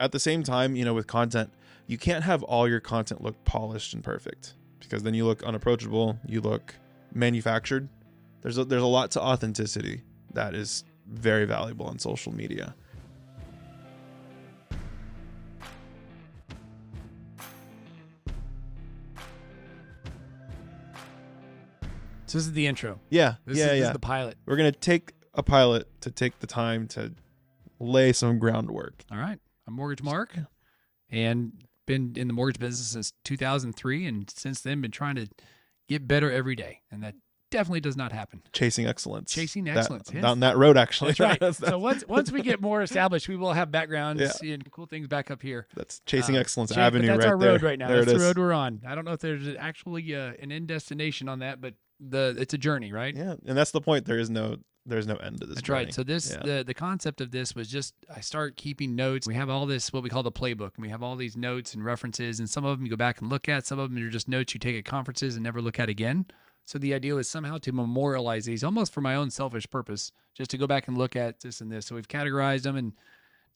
At the same time, with content, you can't have all your content look polished and perfect, because then you look unapproachable, you look manufactured. There's a lot to authenticity that is very valuable on social media. So this is the intro. Yeah. This is the pilot. We're going to take a pilot to take the time to lay some groundwork. All right. I'm Mortgage Mark and been in the mortgage business since 2003. And since then, been trying to get better every day. And that definitely does not happen. Chasing excellence. Yes. Down that road, actually. That's right. So once we get more established, we will have backgrounds and cool things back up here. That's Chasing Excellence Avenue right there. That's our road right now. That's the road we're on. I don't know if there's actually an end destination on that, but it's a journey, right? Yeah, and that's the point. There's no end to this. That's journey. right. So the concept of this was just I start keeping notes. We have all this what we call the playbook, and we have all these notes and references, and some of them you go back and look at. Some of them are just notes you take at conferences and never look at again. So the idea is somehow to memorialize these, almost for my own selfish purpose, just to go back and look at this and this. So we've categorized them, and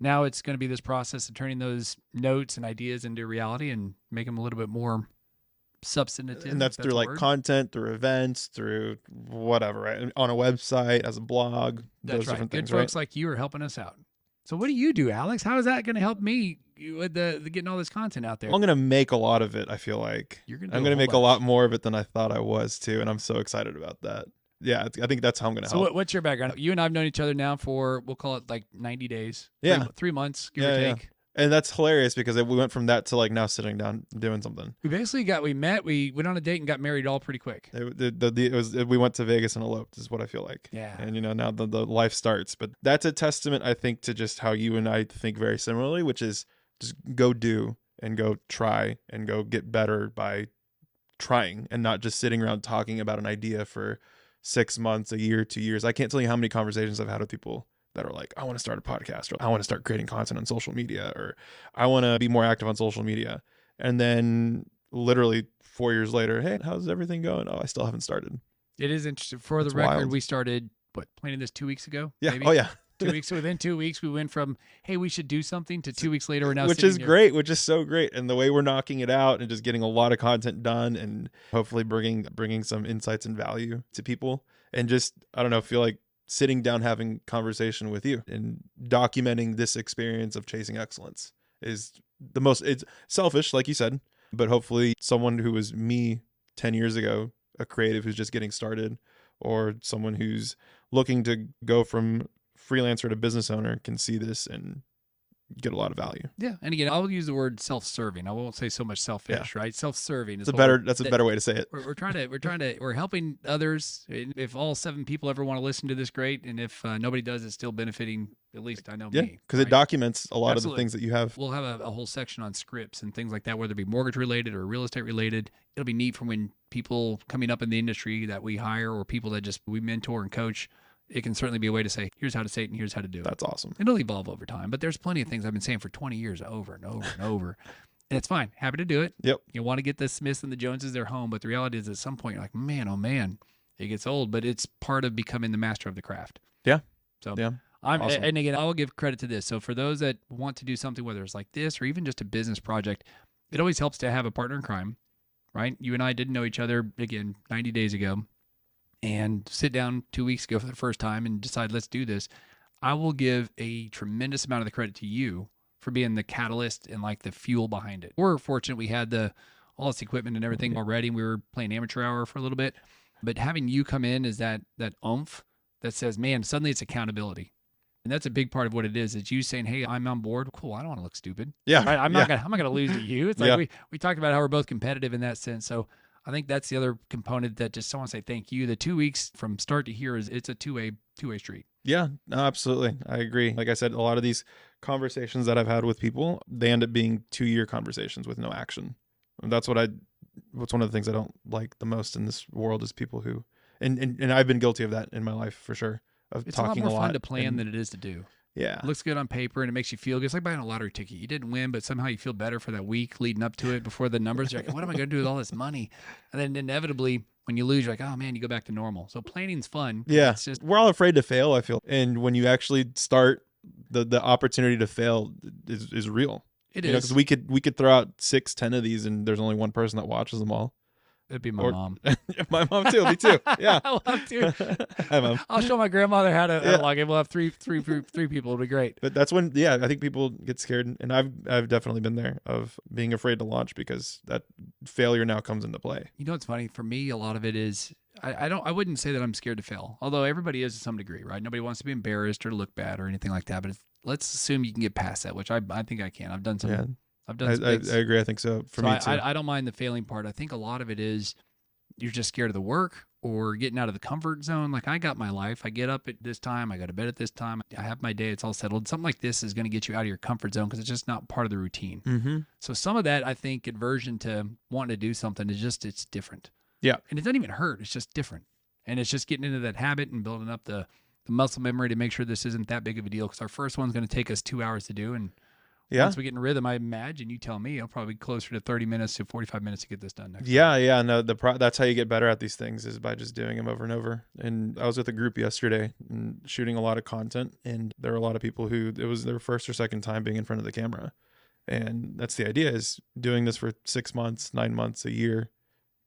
now it's going to be this process of turning those notes and ideas into reality and make them a little bit more substantive. And that's through like content, through events, through whatever, right? On a website, as a blog, those different things, Good folks like you are helping us out. So what do you do, Alex? How is that going to help me with the getting all this content out there? I'm going to make a lot of it. I feel like I'm going to make a lot more of it than I thought I was too. And I'm so excited about that. Yeah. I think that's how I'm going to help. So what's your background? You and I've known each other now for, we'll call it like 90 days. Yeah. 3 months, give or take. Yeah. And that's hilarious because we went from that to like now sitting down doing something. We met, we went on a date and got married all pretty quick. We went to Vegas and eloped is what I feel like. Yeah. And now the life starts, but that's a testament, I think, to just how you and I think very similarly, which is just go do and go try and go get better by trying and not just sitting around talking about an idea for 6 months, a year, 2 years. I can't tell you how many conversations I've had with people that are like, I want to start a podcast, or I want to start creating content on social media, or I want to be more active on social media. And then literally 4 years later, hey, how's everything going? Oh, I still haven't started. It is interesting. For the record, we started, planning this 2 weeks ago? Yeah. Maybe? Oh, yeah. 2 weeks. So within 2 weeks, we went from, hey, we should do something to 2 weeks later, we're now which is great, which is so great. And the way we're knocking it out and just getting a lot of content done and hopefully bringing some insights and value to people. And just, I don't know, feel like sitting down, having conversation with you and documenting this experience of chasing excellence is it's selfish, like you said, but hopefully someone who was me 10 years ago, a creative who's just getting started, or someone who's looking to go from freelancer to business owner can see this and get a lot of value. Yeah. And again, I'll use the word self-serving. I won't say so much selfish, right? Self-serving is that's a better way to say it. We're helping others. If all 7 people ever want to listen to this, great. And if nobody does, it's still benefiting, at least I know me. Because it documents a lot of the things that you have. We'll have a whole section on scripts and things like that, whether it be mortgage related or real estate related. It'll be neat for when people coming up in the industry that we hire or people that just we mentor and coach. It can certainly be a way to say, here's how to say it and here's how to do it. That's awesome. It'll evolve over time, but there's plenty of things I've been saying for 20 years over and over and over. And it's fine. Happy to do it. Yep. You want to get the Smiths and the Joneses their home, but the reality is at some point you're like, man, oh man, it gets old, but it's part of becoming the master of the craft. Yeah. So yeah. Awesome. And again, I will give credit to this. So for those that want to do something, whether it's like this or even just a business project, it always helps to have a partner in crime, right? You and I didn't know each other, again, 90 days ago. And sit down 2 weeks ago for the first time and decide, let's do this. I will give a tremendous amount of the credit to you for being the catalyst and like the fuel behind it. We're fortunate we had all this equipment and everything already. And we were playing amateur hour for a little bit, but having you come in is that oomph that says, man, suddenly it's accountability. And that's a big part of what it is you saying, hey, I'm on board. Cool. I don't want to look stupid. Yeah. Right? I'm not going to lose to you. It's like we talked about how we're both competitive in that sense. So I think that's the other component that just I want to say thank you. The 2 weeks from start to here it's a two-way street. Yeah, no, absolutely. I agree. Like I said, a lot of these conversations that I've had with people, they end up being 2-year conversations with no action. And what's one of the things I don't like the most in this world is people who, and I've been guilty of that in my life for sure. It's talking a lot more fun to plan than it is to do. Yeah. It looks good on paper and it makes you feel good. It's like buying a lottery ticket. You didn't win, but somehow you feel better for that week leading up to it before the numbers. You're like, what am I going to do with all this money? And then inevitably, when you lose, you're like, oh man, you go back to normal. So planning's fun. Yeah. It's just we're all afraid to fail, I feel. And when you actually start the opportunity to fail is real. It Because is. we could throw out 6-10 of these and there's only one person that watches them all. It'd be my Or mom. my mom too. Me too. Yeah. I love to. Hi, Mom. I'll show my grandmother how to Yeah. log in. We'll have three people. It'll be great. But that's when, yeah, I think people get scared, and I've definitely been there of being afraid to launch because that failure now comes into play. You know what's funny? For me, a lot of it is I wouldn't say that I'm scared to fail. Although everybody is to some degree, right? Nobody wants to be embarrassed or look bad or anything like that. But let's assume you can get past that, which I think I can. I've done some. Yeah, I've done some I things. agree. I think so. For So me too. I don't mind the failing part. I think a lot of it is you're just scared of the work or getting out of the comfort zone. Like I got my life. I get up at this time. I go to bed at this time. I have my day. It's all settled. Something like this is going to get you out of your comfort zone because it's just not part of the routine. Mm-hmm. So some of that, I think, aversion to wanting to do something is just, it's different. Yeah. And it doesn't even hurt. It's just different. And it's just getting into that habit and building up the muscle memory to make sure this isn't that big of a deal. Because our first one's going to take us 2 hours to do. And Yeah. once we get in rhythm, I imagine, you tell me, I'll probably be closer to 30 minutes to 45 minutes to get this done next time. Yeah. No, that's how you get better at these things is by just doing them over and over. And I was with a group yesterday and shooting a lot of content, and there were a lot of people who it was their first or second time being in front of the camera. And that's the idea, is doing this for 6 months, 9 months, a year.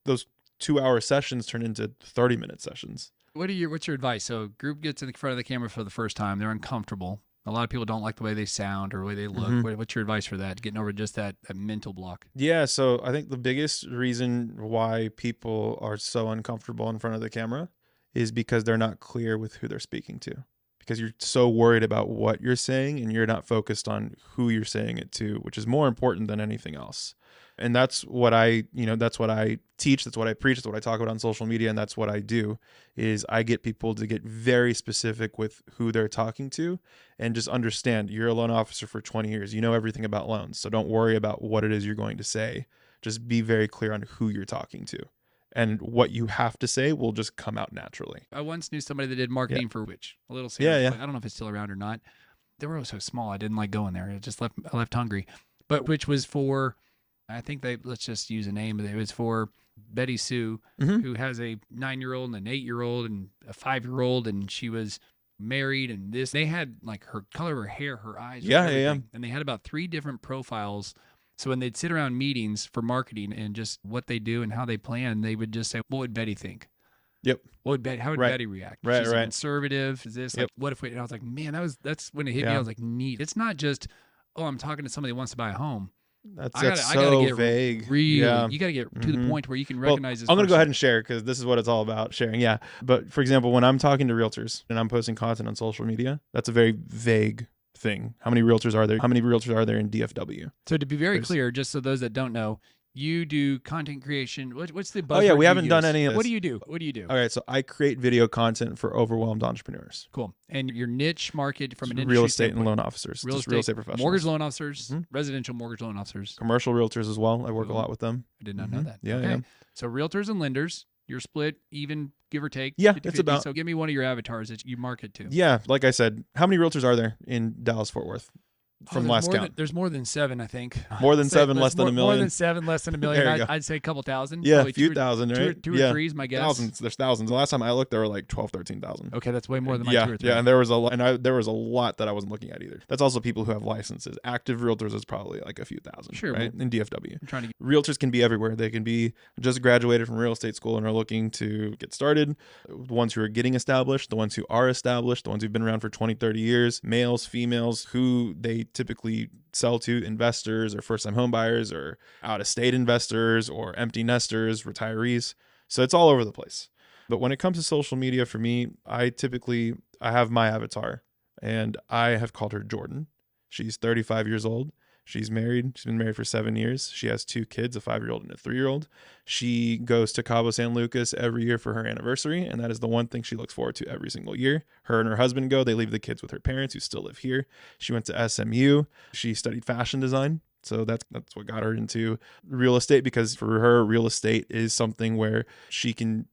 Those 2-hour sessions turn into 30-minute sessions. What's your advice? So group gets in front of the camera for the first time. They're uncomfortable. A lot of people don't like the way they sound or the way they look. Mhm. What's your advice for that? Getting over just that mental block. Yeah, so I think the biggest reason why people are so uncomfortable in front of the camera is because they're not clear with who they're speaking to. Because you're so worried about what you're saying and you're not focused on who you're saying it to, which is more important than anything else. And that's what that's what I teach, that's what I preach, that's what I talk about on social media, and that's what I do is I get people to get very specific with who they're talking to and just understand you're a loan officer for 20 years. You know everything about loans. So don't worry about what it is you're going to say. Just be very clear on who you're talking to. And what you have to say will just come out naturally. I once knew somebody that did marketing for Which, a little sales. Yeah. I don't know if it's still around or not. They were so small, I didn't like going there. I left hungry. But Which was for, I think let's just use a name. It was for Betty Sue, who has a 9-year-old and an 8-year-old and a 5-year-old, and she was married. And they had like her color of her hair, her eyes. Yeah. And they had about 3 different profiles. So when they'd sit around meetings for marketing and just what they do and how they plan, they would just say, "What would Betty think? Yep. How would Betty react? Right, She's right. conservative. Is this like, what if we?" And I was like, "Man, that's when it hit me. I was like, neat. It's not just, oh, I'm talking to somebody who wants to buy a home. That's I so gotta get vague. Really, Yeah. you got to get to the point where you can Well, recognize this. I'm going to go person. ahead and share because this is what it's all about, sharing. Yeah. But for example, when I'm talking to realtors and I'm posting content on social media, that's a very vague thing. How many realtors are there? How many realtors are there in DFW? So to be very There's- clear, just so those that don't know, you do content creation. What's the buzzword? Oh, yeah, we you haven't done use? any of What this. do you do? What do you do? All right. So I create video content for overwhelmed entrepreneurs, Cool. And your niche market from an industry real estate and standpoint, loan officers, just real estate professionals, mortgage loan officers, Mhm. residential mortgage loan officers. commercial realtors as well. I work a Cool. lot with them. I did not know that. Yeah, Okay. yeah. So realtors and lenders, you're split, even, give or take. Yeah, 50-50. it's about- So give me one of your avatars that you market to. Yeah. Like I said, how many realtors are there in Dallas, Fort Worth? From there's last more count. there's more than 7, I think. More than I'd say 7, there's less than a More million. than 7, less than a million. There you go. I'd say a couple thousand. Yeah, a probably few two or- thousand, right? Two Yeah. or three is my guess. Thousands. There's thousands. The last time I looked, there were like 12, 13,000. Okay, that's way more than my Yeah, 2 or 3. yeah, and there was there was a lot that I wasn't looking at either. That's also people who have licenses. Active realtors is probably like a few thousand, Sure, right? In DFW. I'm trying to get, Realtors can be everywhere. They can be just graduated from real estate school and are looking to get started. The ones who are getting established, the ones who are established, the ones who've been around for 20, 30 years, males, females, who they typically sell to, investors or first-time home buyers or out-of-state investors or empty nesters, retirees. So it's all over the place. But when it comes to social media, for me, I have my avatar, and I have called her Jordan. She's 35 years old. She's married. She's been married for 7 years. She has 2 kids, a 5-year-old and a 3-year-old. She goes to Cabo San Lucas every year for her anniversary, and that is the one thing she looks forward to every single year. Her and her husband go. They leave the kids with her parents who still live here. She went to SMU. She studied fashion design. So that's what got her into real estate, because for her, real estate is something where she can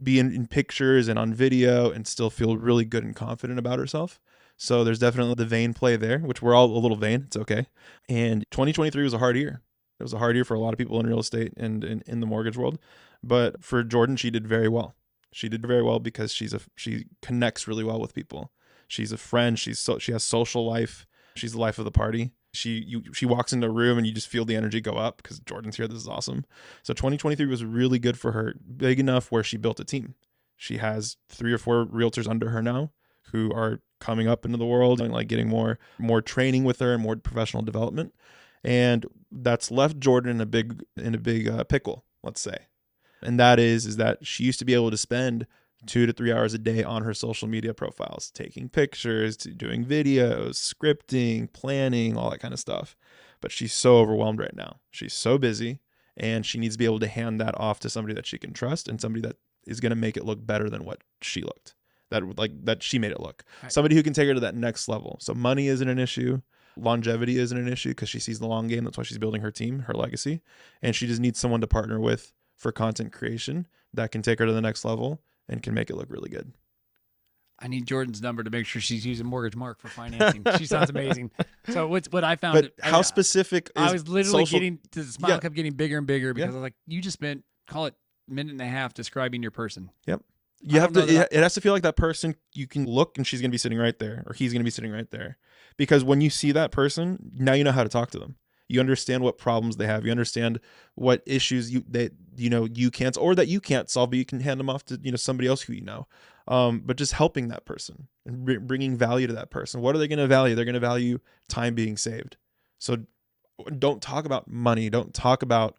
be in pictures and on video and still feel really good and confident about herself. So there's definitely the vain play there, which we're all a little vain. It's okay. And 2023 was a hard year. It was a hard year for a lot of people in real estate and in the mortgage world. But for Jordan, she did very well. She did very well because she connects really well with people. She's a friend. She has social life. She's the life of the party. She walks into a room and you just feel the energy go up because Jordan's here. This is awesome. So 2023 was really good for her, big enough where she built a team. She has 3 or 4 realtors under her now who are coming up into the world and like getting more training with her and more professional development. And that's left Jordan in a big pickle, let's say. And that is that she used to be able to spend 2 to 3 hours a day on her social media profiles, taking pictures, doing videos, scripting, planning, all that kind of stuff. But she's so overwhelmed right now. She's so busy, and she needs to be able to hand that off to somebody that she can trust and somebody that is going to make it look better than what she looked. That she made it look. Right. Somebody who can take her to that next level. So money isn't an issue. Longevity isn't an issue because she sees the long game. That's why she's building her team, her legacy. And she just needs someone to partner with for content creation that can take her to the next level and can make it look really good. I need Jordan's number to make sure she's using Mortgage Mark for financing. She sounds amazing. So what I found. But how specific is I was literally social... getting the smile kept getting bigger and bigger because I was like, you just spent, call it a minute and a half describing your person. Yep. You have to. It has to feel like that person. You can look and she's going to be sitting right there, or he's going to be sitting right there, because when you see that person, now you know how to talk to them. You understand what problems they have. You understand what issues you can't, or that you can't solve, but you can hand them off to somebody else who you know. But just helping that person and bringing value to that person. What are they going to value? They're going to value time being saved. So don't talk about money. Don't talk about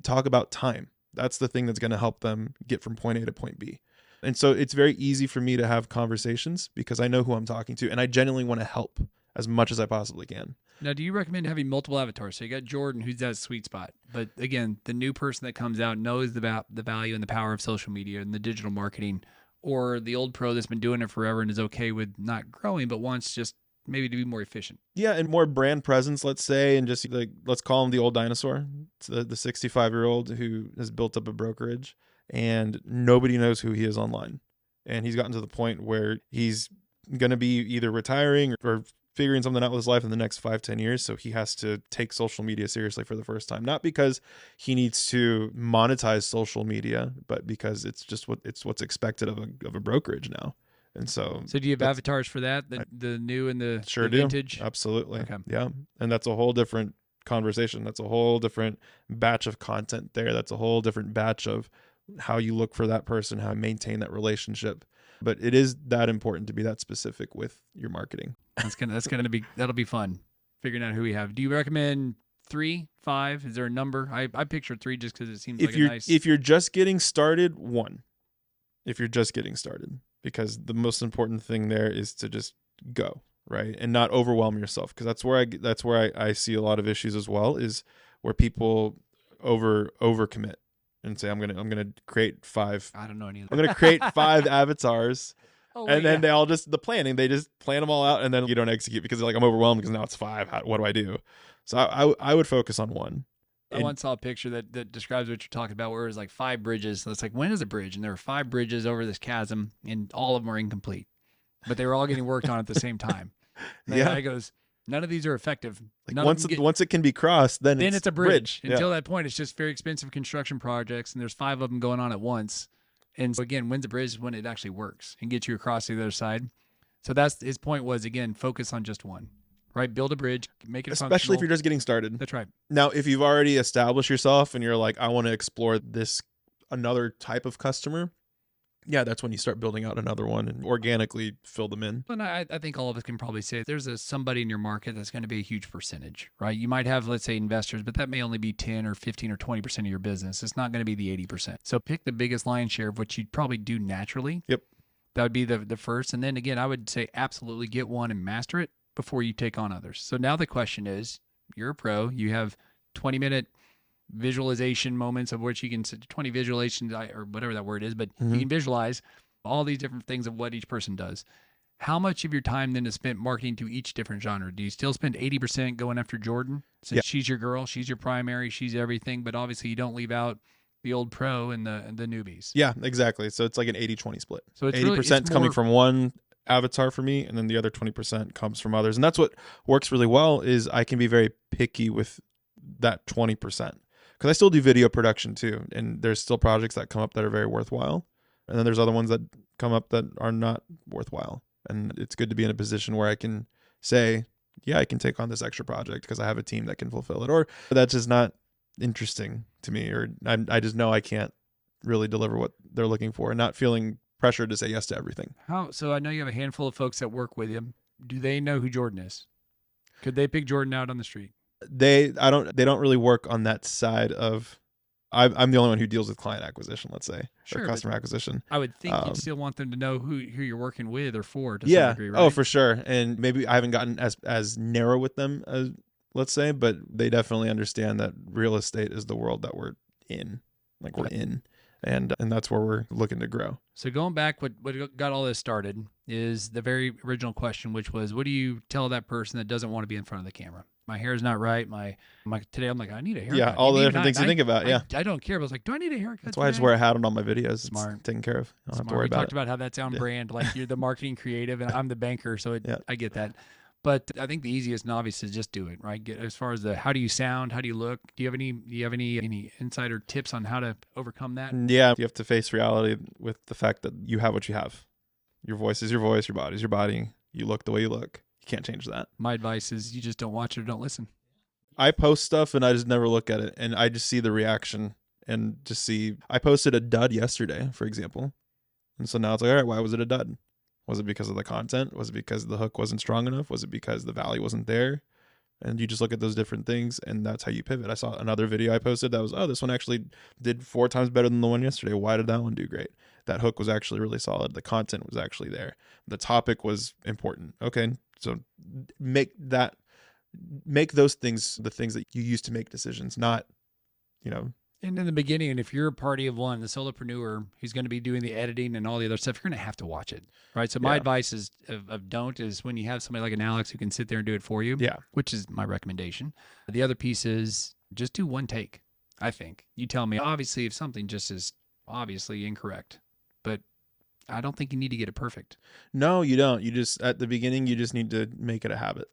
talk about time. That's the thing that's going to help them get from point A to point B. And so it's very easy for me to have conversations because I know who I'm talking to, and I genuinely want to help as much as I possibly can. Now, do you recommend having multiple avatars? So you got Jordan, who's that sweet spot. But again, the new person that comes out knows about the value and the power of social media and the digital marketing, or the old pro that's been doing it forever and is okay with not growing, but wants just maybe to be more efficient. Yeah, and more brand presence, let's say, and just like, let's call him the old dinosaur. It's the 65-year-old who has built up a brokerage and nobody knows who he is online. And he's gotten to the point where he's going to be either retiring or figuring something out with his life in the next 5-10 years. So he has to take social media seriously for the first time, not because he needs to monetize social media, but because it's just what's expected of a brokerage now. And so do you have avatars for that? The new and the sure the vintage? Do. Absolutely. Okay. Yeah. And that's a whole different conversation. That's a whole different batch of content there. That's a whole different batch of how you look for that person, how you maintain that relationship. But it is that important to be that specific with your marketing. That'll be fun. Figuring out who we have. Do you recommend 3, 5? Is there a number? I picture 3 just because it seems if you're just getting started, 1. If you're just getting started, because the most important thing there is to just go, right, and not overwhelm yourself, because that's where I see a lot of issues as well, is where people overcommit and say I'm gonna create 5. I don't know any of that. I'm gonna create 5 avatars. Oh, and then they all just they just plan them all out, and then you don't execute because they're like, I'm overwhelmed because now it's 5. What do I do? So I would focus on 1. I once saw a picture that describes what you're talking about, where it was like 5 bridges. So it's like, when is a bridge? And there were 5 bridges over this chasm, and all of them are incomplete, but they were all getting worked on at the same time. And the guy goes, none of these are effective. Like once it can be crossed, then it's a bridge. Until that point, it's just very expensive construction projects, and there's 5 of them going on at once. And so again, when's a bridge is when it actually works and gets you across to the other side. So that's his point, was, again, focus on just one. Right? Build a bridge, make it especially functional. If you're just getting started. That's right. Now, if you've already established yourself and you're like, I want to explore another type of customer, yeah, that's when you start building out another one and organically fill them in. And I think all of us can probably say there's somebody in your market that's going to be a huge percentage, right? You might have, let's say, investors, but that may only be 10 or 15 or 20% of your business. It's not going to be the 80%. So pick the biggest lion's share of what you'd probably do naturally. Yep. That would be the first. And then again, I would say absolutely get one and master it before you take on others. So now the question is, you're a pro, you have 20-minute visualization moments of which you can 20 visualizations or whatever that word is, but you can visualize all these different things of what each person does. How much of your time then is spent marketing to each different genre? Do you still spend 80% going after Jordan? Since she's your girl, she's your primary, she's everything, but obviously you don't leave out the old pro and the newbies. Yeah, exactly. So it's like an 80-20 split. So it's 80% coming from one avatar for me, and then the other 20% comes from others. And that's what works really well, is I can be very picky with that 20%, because I still do video production too, and there's still projects that come up that are very worthwhile, and then there's other ones that come up that are not worthwhile. And it's good to be in a position where I can say, yeah, I can take on this extra project because I have a team that can fulfill it. Or that's just not interesting to me, or I just know I can't really deliver what they're looking for, and not feeling pressured to say yes to everything. So I know you have a handful of folks that work with you. Do they know who Jordan is? Could they pick Jordan out on the street? They don't really work on that side of. I'm the only one who deals with client acquisition, let's say, Sure, or but customer acquisition. I would think you'd still want them to know who you're working with or for to some Yeah. degree, right? Oh, for sure. And maybe I haven't gotten as narrow with them as, let's say, but they definitely understand that real estate is the world that we're in. Like, we're in. And that's where we're looking to grow. So going back, what got all this started is the very original question, which was, what do you tell that person that doesn't want to be in front of the camera? My hair's not right. Today I'm like, I need a haircut. Yeah, all the different things you think about. Yeah, I don't care. But I was like, do I need a haircut? That's why I just wear a hat on all my videos. Smart. It's taken care of. I don't have to Smart. worry We about talked it. about how that's on brand. Like, you're the marketing creative and I'm the banker. So Yeah. I get that. But I think the easiest and obvious is just do it, right? As far as how do you sound? How do you look? Do you have any insider tips on how to overcome that? Yeah, you have to face reality with the fact that you have what you have. Your voice is your voice. Your body is your body. You look the way you look. You can't change that. My advice is you just don't watch it or don't listen. I post stuff and I just never look at it, and I just see the reaction and just see. I posted a dud yesterday, for example, and so now it's like, all right, why was it a dud? Was it because of the content? Was it because the hook wasn't strong enough? Was it because the value wasn't there? And you just look at those different things, and that's how you pivot. I saw another video I posted that was, oh, this one actually did 4 times better than the one yesterday. Why did that one do great? That hook was actually really solid. The content was actually there. The topic was important. Okay, so make those things the things that you use to make decisions, not, And in the beginning, if you're a party of one, the solopreneur who's going to be doing the editing and all the other stuff, you're going to have to watch it, right? So my advice is is when you have somebody like an Alex who can sit there and do it for you, which is my recommendation. The other piece is just do one take, I think. You tell me, obviously, if something just is obviously incorrect, but I don't think you need to get it perfect. No, you don't. You just, at the beginning, you just need to make it a habit.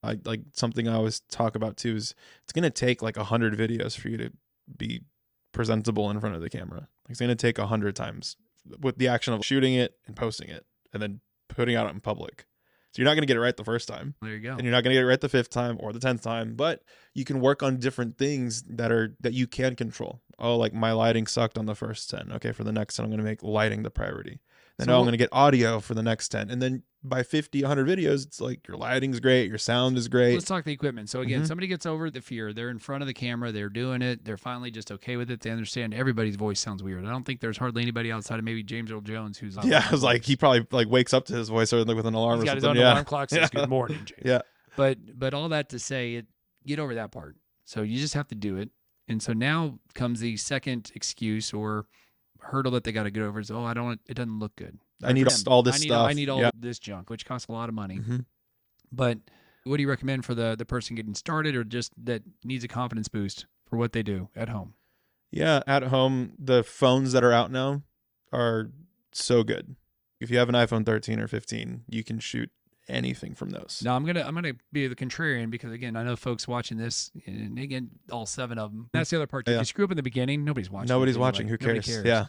Like something I always talk about too is it's going to take like 100 videos for you to be presentable in front of the camera. It's going to take 100 times with the action of shooting it and posting it and then putting it out in public. So you're not going to get it right the first time. There you go. And you're not going to get it right the 5th time or the 10th time, but you can work on different things that you can control. Oh, like my lighting sucked on the first 10. Okay, for the next 10, I'm going to make lighting the priority. Then I'm going to get audio for the next 10. And then by 50, 100 videos, it's like your lighting's great, your sound is great. Let's talk the equipment. So again, somebody gets over the fear. They're in front of the camera. They're doing it. They're finally just okay with it. They understand everybody's voice sounds weird. I don't think there's hardly anybody outside of maybe James Earl Jones who's I was like, he probably like wakes up to his voice or with an alarm He's or got something. his own alarm clock, says good morning, James. Yeah. But all that to say, get over that part. So you just have to do it. And so now comes the second excuse or hurdle that they got to get over is, it doesn't look good. I need all this stuff. I need all this junk, which costs a lot of money. But what do you recommend for the person getting started or just that needs a confidence boost for what they do at home? Yeah, at home, the phones that are out now are so good. If you have an iPhone 13 or 15, you can shoot anything from those. Now I'm gonna be the contrarian because again I know folks watching this and again all 7 of them. That's the other part. If you screw up in the beginning, nobody's watching. Nobody's watching. Who cares? Yeah.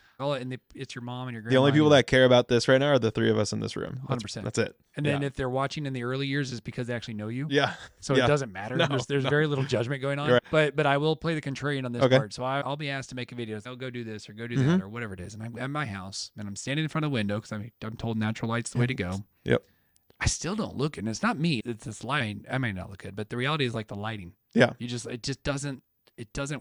It's your mom and your grandma. The only people that care about this right now are the 3 of us in this room. 100%. That's it. And then if they're watching in the early years, it's because they actually know you. Yeah. So it doesn't matter. No, there's very little judgment going on. Right. But I will play the contrarian on this part. So I'll be asked to make a video. I'll go do this or go do that or whatever it is. And I'm at my house and I'm standing in front of the window because I'm told natural light's the way to go. Yep. I still don't look, and it's not me. It's this lighting. I may not look good, but the reality is like the lighting. Yeah. It just doesn't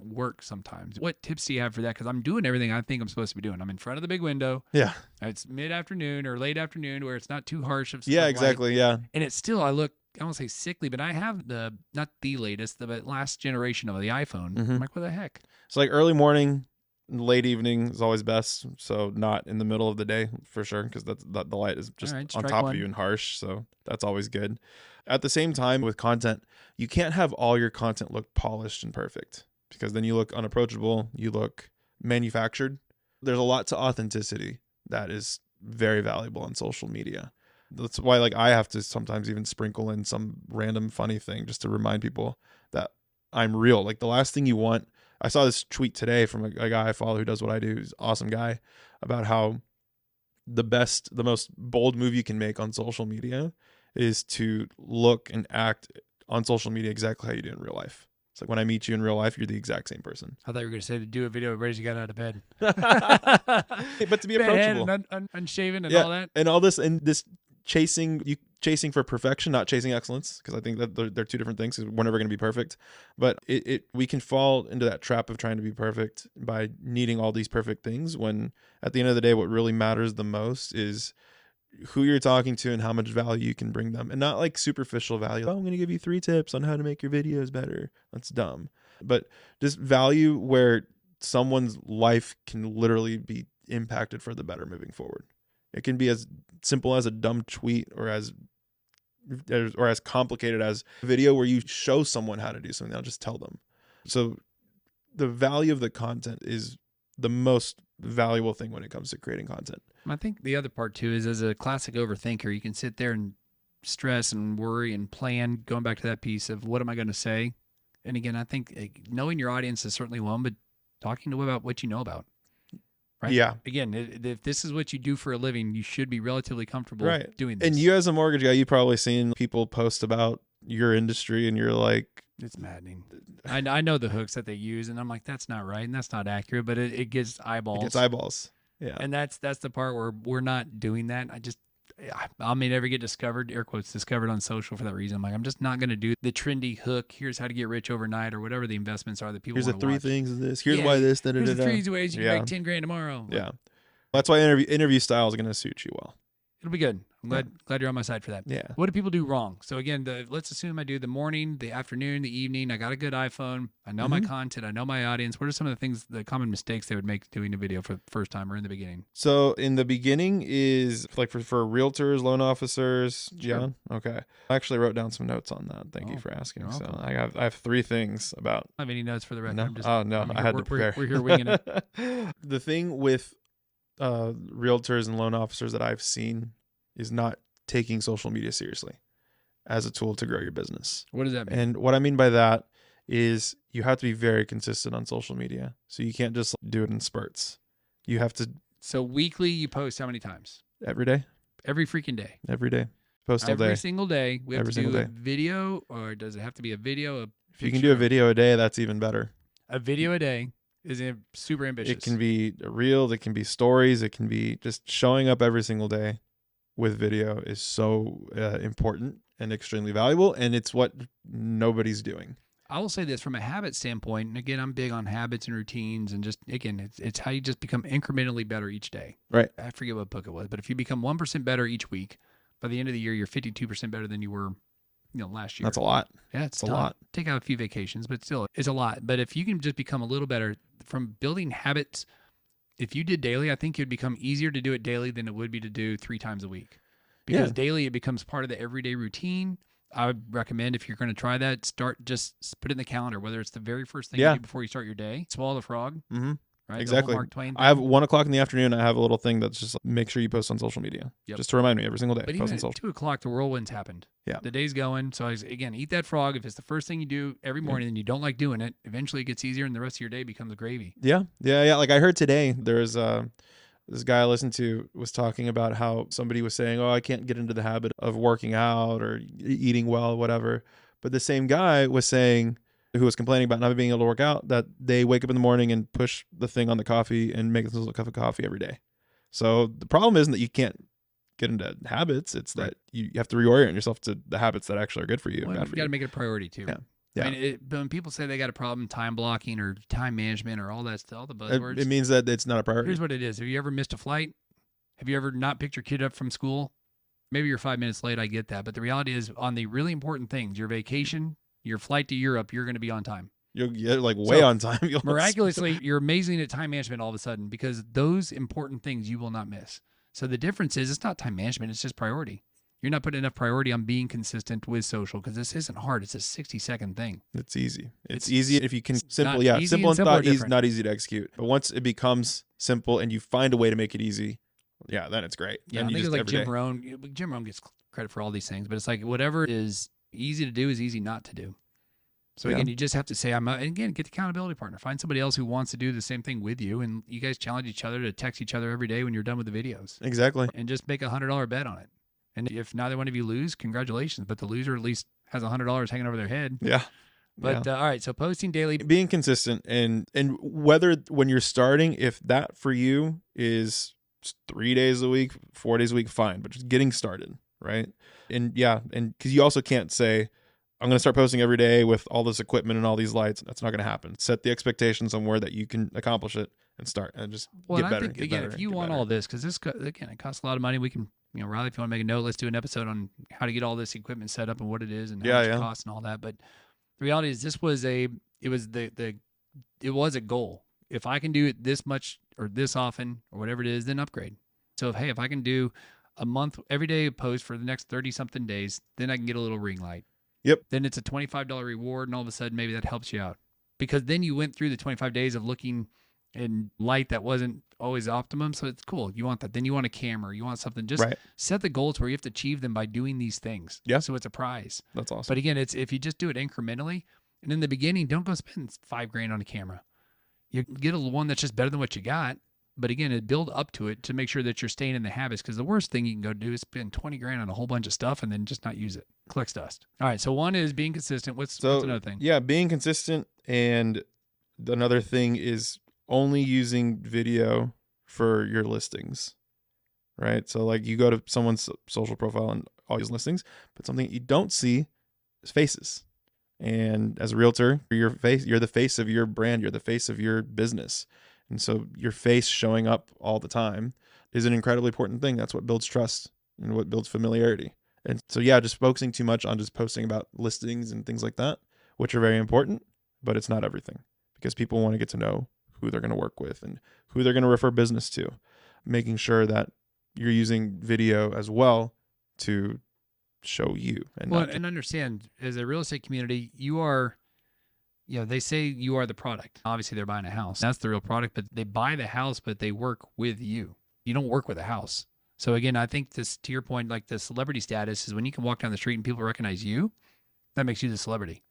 work sometimes. What tips do you have for that? Because I'm doing everything I think I'm supposed to be doing. I'm in front of the big window. Yeah. It's mid-afternoon or late afternoon where it's not too harsh. Yeah, exactly. Light. Yeah. And it's still, I won't say sickly, but I have not the latest, the last generation of the iPhone. I'm like, what the heck? It's like early morning, late evening is always best. So not in the middle of the day for sure, because the light is just on top of you and harsh. So that's always good. At the same time with content, you can't have all your content look polished and perfect because then you look unapproachable. You look manufactured. There's a lot to authenticity that is very valuable on social media. That's why like I have to sometimes even sprinkle in some random funny thing just to remind people that I'm real. Like the last thing you want, I saw this tweet today from a guy I follow who does what I do. He's an awesome guy about how the most bold move you can make on social media is to look and act on social media exactly how you do in real life. It's like when I meet you in real life, you're the exact same person. I thought you were going to say to do a video right as you got out of bed. But to be approachable. And unshaven and Yeah, all that. and all this, and this chasing for perfection, not chasing excellence, because I think that they're two different things. 'Cause we're never going to be perfect, but we can fall into that trap of trying to be perfect by needing all these perfect things, when at the end of the day, what really matters the most is who you're talking to and how much value you can bring them, and not like superficial value. Oh, I'm going to give you 3 tips on how to make your videos better. That's dumb. But just value where someone's life can literally be impacted for the better moving forward. It can be as simple as a dumb tweet, or as complicated as a video where you show someone how to do something. I'll just tell them. So the value of the content is the most valuable thing when it comes to creating content. I think the other part too is, as a classic overthinker, you can sit there and stress and worry and plan, going back to that piece of what am I going to say? And again, I think knowing your audience is certainly one, but talking to them about what you know about. Right? Yeah. Again, if this is what you do for a living, you should be relatively comfortable doing this. And you, as a mortgage guy, you've probably seen people post about your industry, and you're like, it's maddening. I know the hooks that they use, and I'm like, that's not right, and that's not accurate, but it gets eyeballs. It gets eyeballs. Yeah. And that's the part where we're not doing that. I may never get discovered, air quotes, discovered on social for that reason. I'm like, I'm just not going to do the trendy hook. Here's how to get rich overnight, or whatever the investments are that people want to watch. Here's the 3 things of this. Here's why this. Here's the 3 ways you can make 10 grand tomorrow. Yeah. That's why interview style is going to suit you well. It'll be good. I'm glad you're on my side for that. Yeah. What do people do wrong? So again, let's assume I do the morning, the afternoon, the evening. I got a good iPhone. I know my content. I know my audience. What are some of the things, the common mistakes they would make doing a video for the first time or in the beginning? So in the beginning is like for realtors, loan officers. Sure. Yeah. Okay. I actually wrote down some notes on that. Thank you for asking. So I have 3 things about. I don't have any notes for the record. No. I had to prepare. We're here winging it. The thing with realtors and loan officers that I've seen is not taking social media seriously as a tool to grow your business. What does that mean? And what I mean by that is you have to be very consistent on social media. So you can't just do it in spurts. You have to. So weekly, you post how many times? Every day. Every freaking day. Every day. Post all day. Every single day. We have to do a day. video, or does it have to be a video? If you can do a video a day, that's even better. A video a day is super ambitious. It can be a reel. It can be stories. It can be just showing up every single day with video is so important and extremely valuable. And it's what nobody's doing. I will say this from a habit standpoint. And again, I'm big on habits and routines, and just, again, it's how you just become incrementally better each day. Right. I forget what book it was, but if you become 1% better each week, by the end of the year, you're 52% better than you were, last year. That's a lot. Yeah, it's a lot. Take out a few vacations, but still, it's a lot. But if you can just become a little better from building habits, if you did daily, I think it would become easier to do it daily than it would be to do 3 times a week. Because daily, it becomes part of the everyday routine. I would recommend, if you're going to try that, just put it in the calendar, whether it's the very first thing you do before you start your day. Swallow the frog. Mm-hmm. Right? Exactly. Mark Twain thing. I have 1:00 in the afternoon. I have a little thing that's just make sure you post on social media, just to remind me every single day. But post even on at 2:00, the whirlwind's happened. Yeah, the day's going. So again, eat that frog. If it's the first thing you do every morning and you don't like doing it, eventually it gets easier, and the rest of your day becomes gravy. Yeah. Like I heard today, there's this guy I listened to was talking about how somebody was saying, "Oh, I can't get into the habit of working out or eating well, whatever." But the same guy was saying, who was complaining about not being able to work out, that they wake up in the morning and push the thing on the coffee and make themselves a cup of coffee every day. So the problem isn't that you can't get into habits. It's that you have to reorient yourself to the habits that actually are good for you. Well, you got to make it a priority too. Yeah. I mean, when people say they got a problem time blocking or time management or all that stuff, all the buzzwords, it means that it's not a priority. Here's what it is. Have you ever missed a flight? Have you ever not picked your kid up from school? Maybe you're 5 minutes late. I get that. But the reality is, on the really important things, your vacation, your flight to Europe, you're going to be on time. You'll get way on time. Miraculously, you're amazing at time management all of a sudden, because those important things you will not miss. So the difference is, it's not time management. It's just priority. You're not putting enough priority on being consistent with social, because this isn't hard. It's a 60-second thing. It's easy. It's easy if you can simple in thought, not easy to execute. But once it becomes simple and you find a way to make it easy, then it's great. Yeah, I think it's like Jim Rohn. Jim Rohn gets credit for all these things, but it's like whatever is easy to do is easy not to do. So Yeah. again, you just have to say, and again, get the accountability partner. Find somebody else who wants to do the same thing with you. And you guys challenge each other to text each other every day when you're done with the videos. Exactly. And just make $100 bet on it. And if neither one of you lose, congratulations. But the loser at least has $100 hanging over their head. Yeah. But all right, so posting daily. Being consistent, and whether when you're starting, if that for you is 3 days a week, 4 days a week, fine, but just getting started, right? And because you also can't say, I'm going to start posting every day with all this equipment and all these lights. That's not going to happen. Set the expectation somewhere that you can accomplish it and start and just get better. I think, again, if you want all this, because this, again, it costs a lot of money. We can, Riley, if you want to make a note, let's do an episode on how to get all this equipment set up and what it is and how much it costs and all that. But the reality is it was a goal. If I can do it this much or this often or whatever it is, then upgrade. So if I can do a month, every day post for the next 30 something days, then I can get a little ring light. Yep. Then it's a $25 reward, and all of a sudden maybe that helps you out, because then you went through the 25 days of looking in light that wasn't always optimum. So it's cool. You want that. Then you want a camera. You want something. Just set the goals where you have to achieve them by doing these things. Yeah. So it's a prize. That's awesome. But again, it's if you just do it incrementally, and in the beginning, don't go spend $5,000 on a camera. You get one that's just better than what you got. But again, build up to it to make sure that you're staying in the habits, because the worst thing you can go do is spend $20,000 on a whole bunch of stuff and then just not use it. Collects dust. All right. So one is being consistent. What's another thing? Yeah, being consistent. And another thing is only using video for your listings, right? So like you go to someone's social profile and all these listings, but something you don't see is faces. And as a realtor, you're the face of your brand. You're the face of your business. And so your face showing up all the time is an incredibly important thing. That's what builds trust and what builds familiarity. And so, yeah, just focusing too much on just posting about listings and things like that, which are very important, but it's not everything, because people want to get to know who they're going to work with and who they're going to refer business to. Making sure that you're using video as well to show you. And understand, as a real estate community, you are... they say you are the product. Obviously, they're buying a house. That's the real product, but they buy the house, but they work with you. You don't work with a house. So again, I think this, to your point, like the celebrity status is when you can walk down the street and people recognize you, that makes you the celebrity.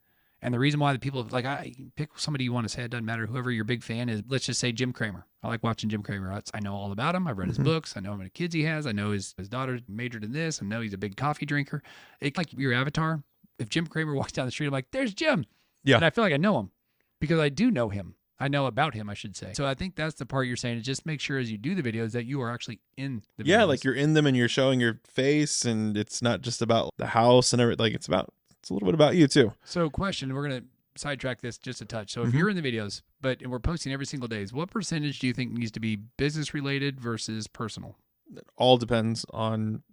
And the reason why the people, like, I pick somebody you want to say, it doesn't matter, whoever your big fan is. Let's just say Jim Cramer. I like watching Jim Cramer. I know all about him. I've read his books. I know how many kids he has. I know his daughter majored in this. I know he's a big coffee drinker. It's like your avatar. If Jim Cramer walks down the street, I'm like, there's Jim. Yeah. And I feel like I know him, because I do know him. I know about him, I should say. So I think that's the part you're saying, is just make sure as you do the videos that you are actually in the videos. Yeah, like you're in them and you're showing your face, and it's not just about the house and everything. Like it's a little bit about you too. So question, we're going to sidetrack this just a touch. So if you're in the videos, and we're posting every single day, what percentage do you think needs to be business related versus personal? It all depends on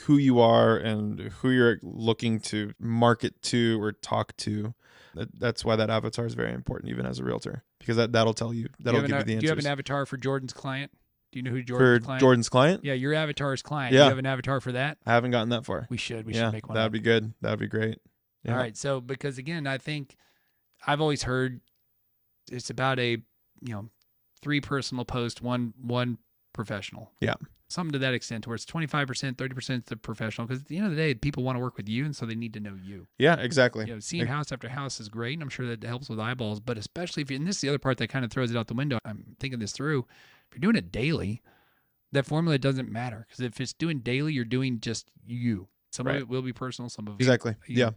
who you are and who you're looking to market to or talk to. That's why that avatar is very important, even as a realtor, because that'll tell you, that'll give you the answers. Do you have an avatar for Jordan's client? Do you know who Jordan's client? Jordan's client? Yeah, your avatar's client. Yeah. Do you have an avatar for that? I haven't gotten that far. We should make one. That'd be good. That'd be great. Yeah. All right. So, because again, I think I've always heard it's about a, 3 personal post, one professional. Yeah. Something to that extent, where it's 25%, 30% the professional, because at the end of the day, people want to work with you, and so they need to know you. Yeah, exactly. Seeing house after house is great, and I'm sure that helps with eyeballs, but especially and this is the other part that kind of throws it out the window. I'm thinking this through. If you're doing it daily, that formula doesn't matter, because if it's doing daily, you're doing just you. Some of it will be personal, some of it. Exactly. Yeah.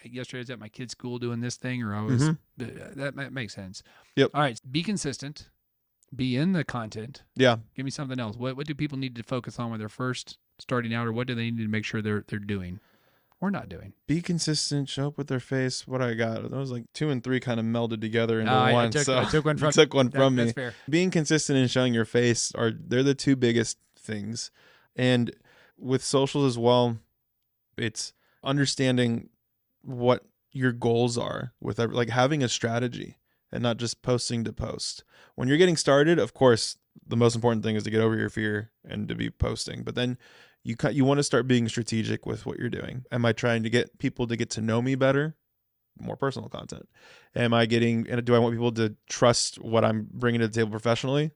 Yesterday I was at my kid's school doing this thing, or I was, that makes sense. Yep. All right. Be consistent. Be in the content. Yeah. Give me something else. What do people need to focus on when they're first starting out, or what do they need to make sure they're doing or not doing? Be consistent. Show up with their face. What I got? That was like 2 and 3 kind of melded together into one. I took one from me. That's fair. Being consistent and showing your face they're the 2 biggest things. And with socials as well, it's understanding what your goals are with like having a strategy and not just posting to post. When you're getting started, of course, the most important thing is to get over your fear and to be posting. But then you want to start being strategic with what you're doing. Am I trying to get people to get to know me better? More personal content. Do I want people to trust what I'm bringing to the table professionally?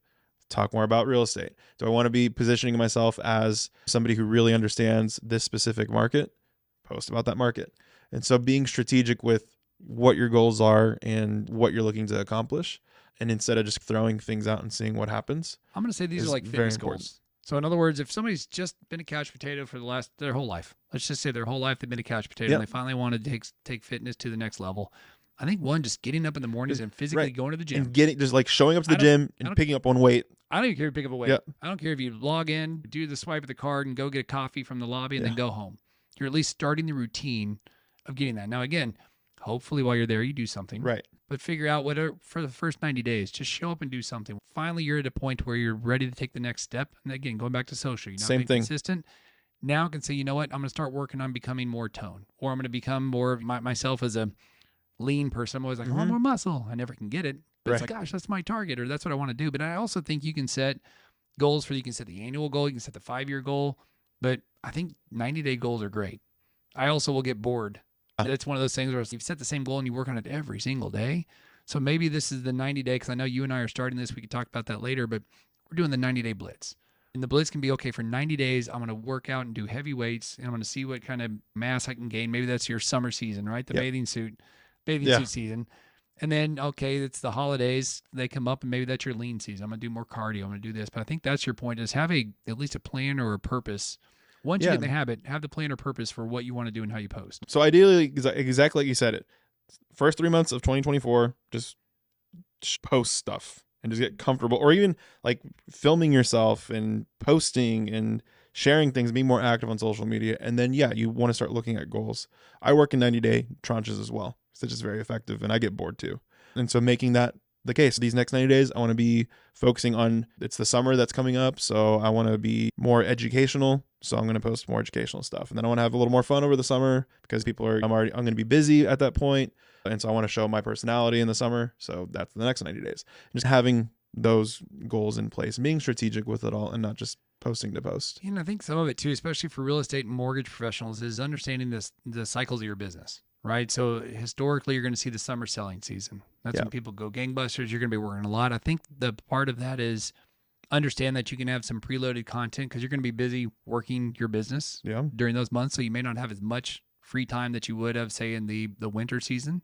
Talk more about real estate. Do I want to be positioning myself as somebody who really understands this specific market? Post about that market. And so being strategic with what your goals are and what you're looking to accomplish. And instead of just throwing things out and seeing what happens, I'm going to say these are is like very fitness important. goals. So in other words, if somebody's just been a couch potato for their whole life, let's just say their whole life they've been a couch potato, and they finally want to take fitness to the next level. I think one, just getting up in the mornings and physically going to the gym and getting just like showing up to the gym and picking up one weight. I don't even care if you pick up a weight. Yep. I don't care if you log in, do the swipe of the card, and go get a coffee from the lobby and then go home. You're at least starting the routine of getting that. Now, again, hopefully while you're there, you do something. Right. But figure out for the first 90 days, just show up and do something. Finally, you're at a point where you're ready to take the next step. And again, going back to social, you're not being consistent. Now I can say, you know what? I'm going to start working on becoming more tone, or I'm going to become more of myself as a lean person. I'm always like, I want more muscle. I never can get it. But it's like, gosh, that's my target, or that's what I want to do. But I also think you can set goals you can set the annual goal, you can set the 5-year goal. But I think 90-day goals are great. I also will get bored. It's one of those things where you've set the same goal and you work on it every single day. So maybe this is the 90-day, because I know you and I are starting this. We can talk about that later, but we're doing the 90-day blitz. And the blitz can be, okay, for 90 days, I'm going to work out and do heavy weights, and I'm going to see what kind of mass I can gain. Maybe that's your summer season, right? The bathing suit season. And then, okay, it's the holidays. They come up, and maybe that's your lean season. I'm going to do more cardio. I'm going to do this. But I think that's your point, is have at least a plan or a purpose. Once you get in the habit, have the plan or purpose for what you want to do and how you post. So ideally, exactly like you said it, first 3 months of 2024, just post stuff and just get comfortable, or even like filming yourself and posting and sharing things, be more active on social media. And then, you want to start looking at goals. I work in 90-day tranches as well. So it's just very effective, and I get bored too. And so making that the case, these next 90 days, I want to be focusing on, it's the summer that's coming up. So I want to be more educational. So I'm going to post more educational stuff. And then I want to have a little more fun over the summer, because I'm going to be busy at that point. And so I want to show my personality in the summer. So that's the next 90 days. Just having those goals in place, being strategic with it all, and not just posting to post. And I think some of it too, especially for real estate and mortgage professionals, is understanding the cycles of your business, right? So historically, you're going to see the summer selling season. That's when people go gangbusters. You're going to be working a lot. I think the part of that is understand that you can have some preloaded content, because you're going to be busy working your business during those months. So you may not have as much free time that you would have, say, in the winter season.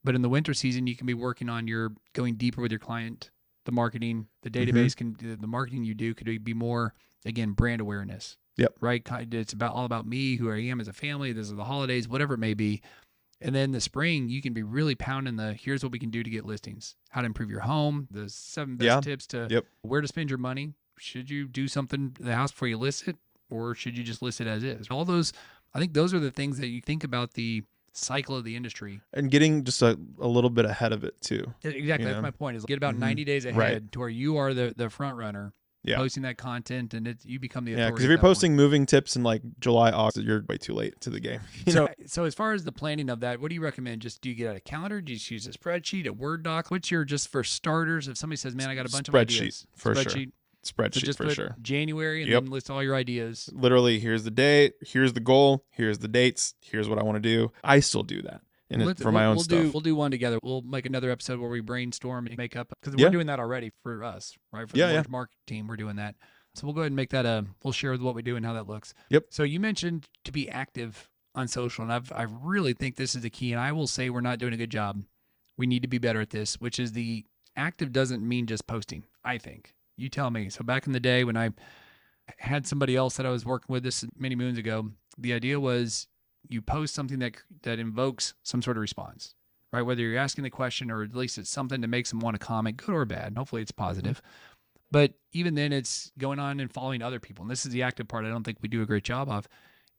But in the winter season, you can be working on going deeper with your client, the marketing, the database, the marketing you do could be more, again, brand awareness. Yep. Right. It's all about me, who I am as a family. This is the holidays, whatever it may be. And then the spring, you can be really pounding here's what we can do to get listings, how to improve your home, the 7 best tips to where to spend your money. Should you do something to the house before you list it, or should you just list it as is? All those, I think those are the things that you think about the cycle of the industry. And getting just a little bit ahead of it too. Exactly. That's my point, is get about 90 days ahead to where you are the front runner. Posting that content, and you become the authority. Yeah, because if you're posting moving tips in like July, August, you're way too late to the game. So as far as the planning of that, what do you recommend? Just do you get out a calendar? Do you use a spreadsheet, a Word doc? What's your, just for starters, if somebody says, man, I got a bunch of ideas. Spreadsheet So just for sure. January, and then list all your ideas. Literally, here's the date, here's the goal, here's the dates, here's what I want to do. I still do that. For my own stuff. We'll do one together. We'll make another episode where we brainstorm and make up, because we're doing that already for us, right? For the mortgage market team, we're doing that. So we'll go ahead and make that we'll share what we do and how that looks. Yep. So you mentioned to be active on social, and I really think this is the key, and I will say we're not doing a good job. We need to be better at this, which is the active doesn't mean just posting, I think. You tell me. So back in the day when I had somebody else that I was working with this many moons ago, the idea was you post something that invokes some sort of response, right? Whether you're asking the question, or at least it's something that makes them want to comment, good or bad. Hopefully it's positive. But even then, it's going on and following other people. And this is the active part I don't think we do a great job of,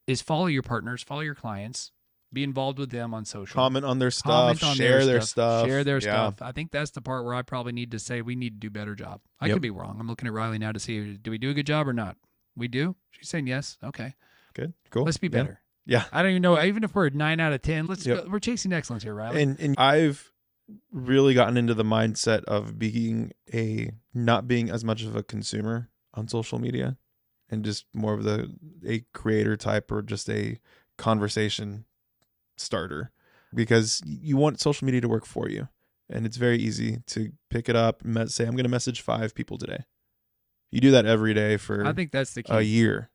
is follow your partners, follow your clients, be involved with them on social. Comment on their stuff, share their stuff. Share their stuff. I think that's the part where I probably need to say we need to do a better job. I could be wrong. I'm looking at Riley now to see, do we do a good job or not? We do? She's saying yes. Okay. Good. Cool. Let's be better. Yeah. I don't even know. Even if we're at 9 out of 10, we're chasing excellence here, Riley. And I've really gotten into the mindset of not being as much of a consumer on social media, and just more of a creator type, or just a conversation starter, because you want social media to work for you. And it's very easy to pick it up and say, I'm going to message 5 people today. You do that every day for, I think that's the key. A year.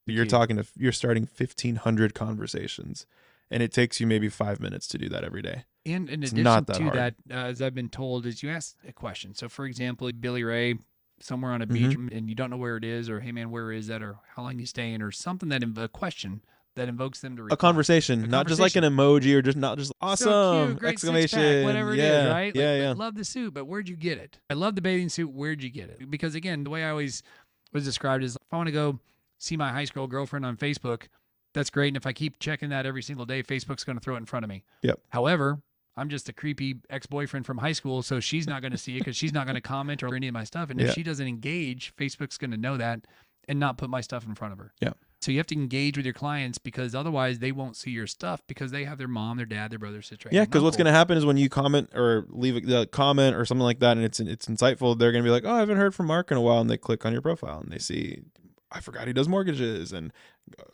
You're starting 1,500 conversations, And it takes you maybe 5 minutes to do that every day. And in It's addition not that to hard. that, as I've been told, is you ask a question. So, for example, Billy Ray, somewhere on a beach, and you don't know where it is, or hey man, where is that, or how long you staying, or something that a question that invokes them to A reply. conversation, not just like an emoji or just not just awesome, so cute, great exclamation, six-pack, whatever it is, right? Yeah. Love the suit, but where'd you get it? I love the bathing suit. Where'd you get it? Because again, the way I always was described is, if I want to go see my high school girlfriend on Facebook, that's great. And if I keep checking that every single day, Facebook's going to throw it in front of me. Yep. However, I'm just a creepy ex-boyfriend from high school, so she's not going to see it because she's not going to comment or any of my stuff. And if she doesn't engage, Facebook's going to know that and not put my stuff in front of her. Yeah. So you have to engage with your clients, because otherwise they won't see your stuff because they have their mom, their dad, their brother, sister. Yeah, because what's going to happen is when you comment or leave a comment or something like that, and it's insightful, they're going to be like, oh, I haven't heard from Mark in a while, and they click on your profile and they see, I forgot he does mortgages, and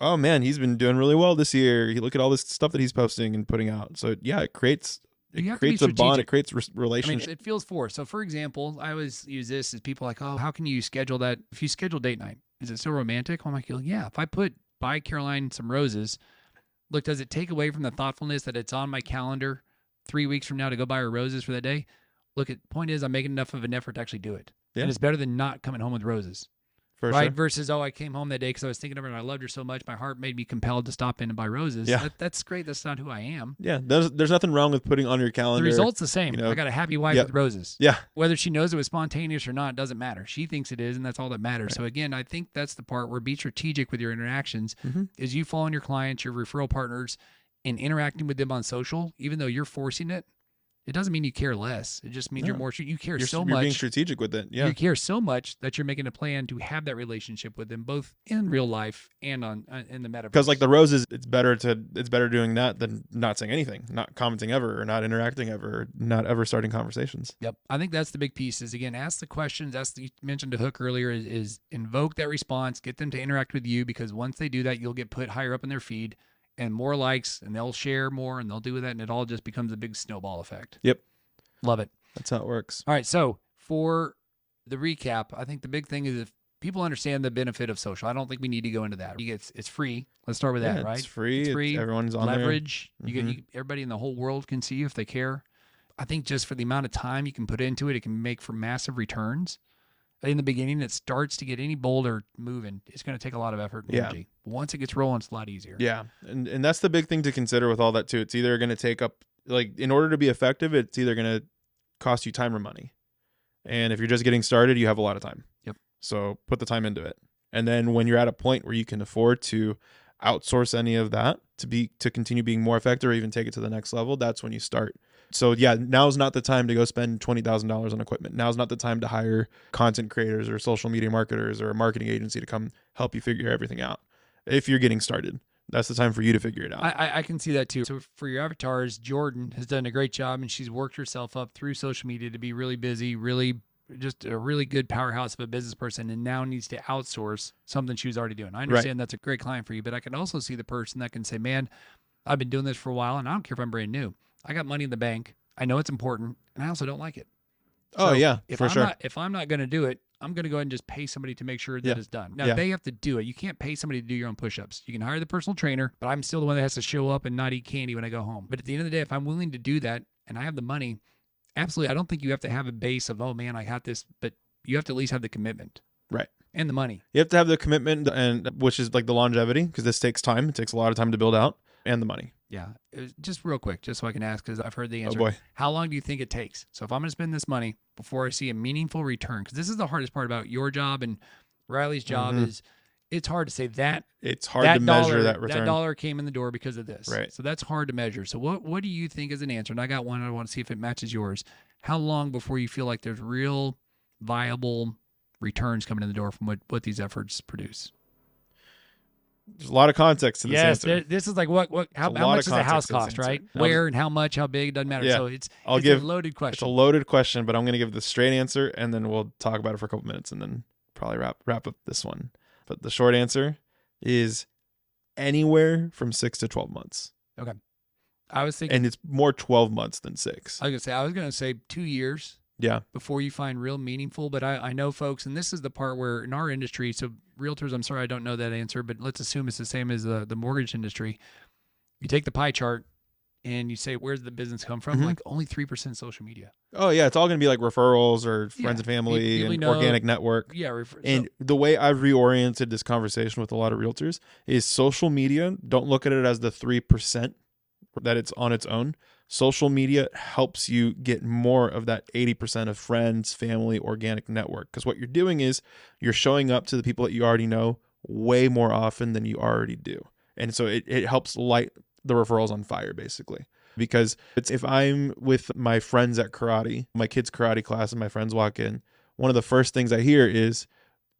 oh man, he's been doing really well this year. You look at all this stuff that he's posting and putting out. So yeah, it creates a bond. It creates relationship. It feels forced. So for example, I always use this as people like, oh, how can you schedule that? If you schedule date night, is it so romantic? I'm like, yeah, if I buy Caroline some roses, look, does it take away from the thoughtfulness that it's on my calendar 3 weeks from now to go buy her roses for that day? Look, the point is I'm making enough of an effort to actually do it. Yeah. And it's better than not coming home with roses. For right? Sure. Versus, oh, I came home that day because I was thinking of her and I loved her so much. My heart made me compelled to stop in and buy roses. Yeah. That's great. That's not who I am. Yeah. There's nothing wrong with putting on your calendar. The result's the same. I got a happy wife with roses. Yeah. Whether she knows it was spontaneous or not doesn't matter. She thinks it is, and that's all that matters. Right. So again, I think that's the part where be strategic with your interactions is you following your clients, your referral partners, and interacting with them on social, even though you're forcing it. It doesn't mean you care less. It just means you care so much. You're being strategic with it. Yeah. You care so much that you're making a plan to have that relationship with them, both in real life and in the metaverse. Because like the roses, it's better doing that than not saying anything, not commenting ever, or not interacting ever, not ever starting conversations. Yep. I think that's the big piece is, again, ask the questions. You mentioned the hook earlier is invoke that response, get them to interact with you, because once they do that, you'll get put higher up in their feed and more likes, and they'll share more, and they'll do that, and it all just becomes a big snowball effect. Yep. Love it. That's how it works. All right, so for the recap, I think the big thing is if people understand the benefit of social, I don't think we need to go into that. It's free. Let's start with that, right? It's free. Everyone's on leverage. there. Everybody in the whole world can see you if they care. I think just for the amount of time you can put into it, it can make for massive returns. In the beginning, it starts to get any bolder moving. It's going to take a lot of effort and energy. Once it gets rolling, it's a lot easier. Yeah. And that's the big thing to consider with all that too. It's either going to take up, like, in order to be effective, it's either going to cost you time or money. And if you're just getting started, you have a lot of time. Yep. So put the time into it. And then when you're at a point where you can afford to outsource any of that to continue being more effective or even take it to the next level, that's when you start. So yeah, now's not the time to go spend $20,000 on equipment. Now's not the time to hire content creators or social media marketers or a marketing agency to come help you figure everything out. If you're getting started, that's the time for you to figure it out. I can see that too. So for your avatars, Jordan has done a great job, and she's worked herself up through social media to be really busy, really just a really good powerhouse of a business person, and now needs to outsource something she was already doing. I understand that's a great client for you, but I can also see the person that can say, man, I've been doing this for a while, and I don't care if I'm brand new. I got money in the bank. I know it's important, and I also don't like it. So for sure. If I'm not going to do it, I'm going to go ahead and just pay somebody to make sure that it's done. Now, they have to do it. You can't pay somebody to do your own push-ups. You can hire the personal trainer, but I'm still the one that has to show up and not eat candy when I go home. But at the end of the day, if I'm willing to do that and I have the money, absolutely, I don't think you have to have a base of, oh, man, I got this, but you have to at least have the commitment. Right. And the money. You have to have the commitment, and which is like the longevity, because this takes time. It takes a lot of time to build out, and the money. Yeah. Just real quick, just so I can ask, because I've heard the answer. Oh, boy. How long do you think it takes? So if I'm going to spend this money before I see a meaningful return, because this is the hardest part about your job and Riley's job is it's hard to say that. It's hard to measure that return. That dollar came in the door because of this. Right. So that's hard to measure. So what do you think is an answer? And I got one. I want to see if it matches yours. How long before you feel like there's real viable returns coming in the door from what these efforts produce? There's a lot of context to this answer. This is like how much does a house cost, right? Where and how much, how big, doesn't matter. Yeah. So it's a loaded question. It's a loaded question, but I'm going to give the straight answer, and then we'll talk about it for a couple minutes, and then probably wrap up this one. But the short answer is anywhere from 6 to 12 months. Okay. I was thinking, and it's more 12 months than 6. I was going to say 2 years. Yeah. Before you find real meaningful. But I know folks, and this is the part where in our industry, so realtors, I'm sorry I don't know that answer, but let's assume it's the same as the mortgage industry. You take the pie chart and you say, where's the business come from? Mhm. Like only 3% social media. Oh yeah, it's all going to be like referrals or Yeah. friends and family People and know. organic network. Yeah. And the way I've reoriented this conversation with a lot of realtors is social media. Don't look at it as the 3% that it's on its own. Social media helps you get more of that 80% of friends, family, organic network. Because what you're doing is you're showing up to the people that you already know way more often than you already do. And so it helps light the referrals on fire, basically. Because if I'm with my friends at karate, my kids' karate class, and my friends walk in, one of the first things I hear is,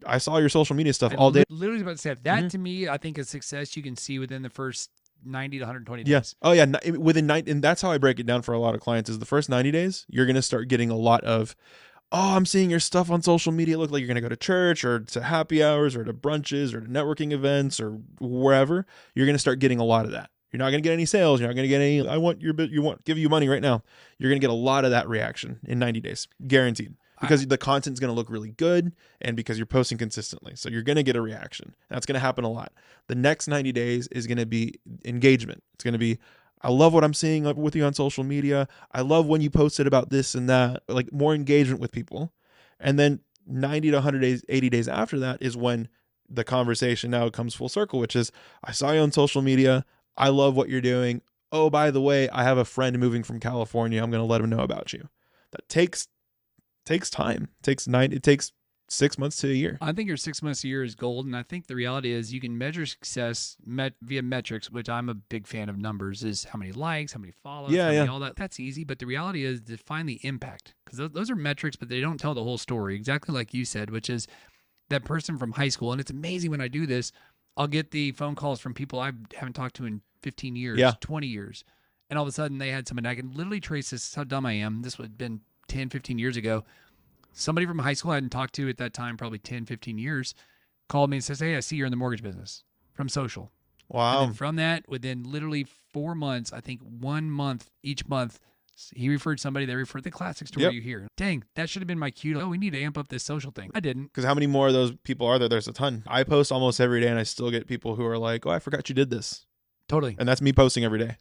I saw your social media stuff all day. Literally about to say that. To me, I think a success you can see within the first 90 to 120 days. Yeah. Oh yeah. Within 90, and that's how I break it down for a lot of clients is the first 90 days, you're going to start getting a lot of, oh, I'm seeing your stuff on social media. Look like you're going to go to church or to happy hours or to brunches or to networking events or wherever. You're going to start getting a lot of that. You're not going to get any sales. You're not going to get any, I want your bit, give you money right now. You're going to get a lot of that reaction in 90 days, guaranteed. Because the content's going to look really good and because you're posting consistently. So you're going to get a reaction. That's going to happen a lot. The next 90 days is going to be engagement. It's going to be, I love what I'm seeing with you on social media. I love when you posted about this and that, like more engagement with people. And then 90 to 100 days, 80 days after that is when the conversation now comes full circle, which is, I saw you on social media. I love what you're doing. Oh, by the way, I have a friend moving from California. I'm going to let him know about you. That takes time. It takes 6 months to a year. I think your 6 months a year is gold. And I think the reality is you can measure success via metrics, which I'm a big fan of numbers, is how many likes, how many follows, all that. That's easy. But the reality is to find the impact, because those are metrics, but they don't tell the whole story. Exactly like you said, which is that person from high school. And it's amazing when I do this, I'll get the phone calls from people I haven't talked to in 15 years, 20 years. And all of a sudden they had somebody, I can literally trace this, how dumb I am. This would have been 10, 15 years ago. Somebody from high school I hadn't talked to at that time, probably 10, 15 years, called me and says, hey, I see you're in the mortgage business from social. Wow. And then from that, within literally 4 months, I think 1 month, each month, he referred somebody, they referred the classic story you hear. Dang, that should have been my cue. Oh, we need to amp up this social thing. I didn't. Because how many more of those people are there? There's a ton. I post almost every day and I still get people who are like, oh, I forgot you did this. Totally. And that's me posting every day.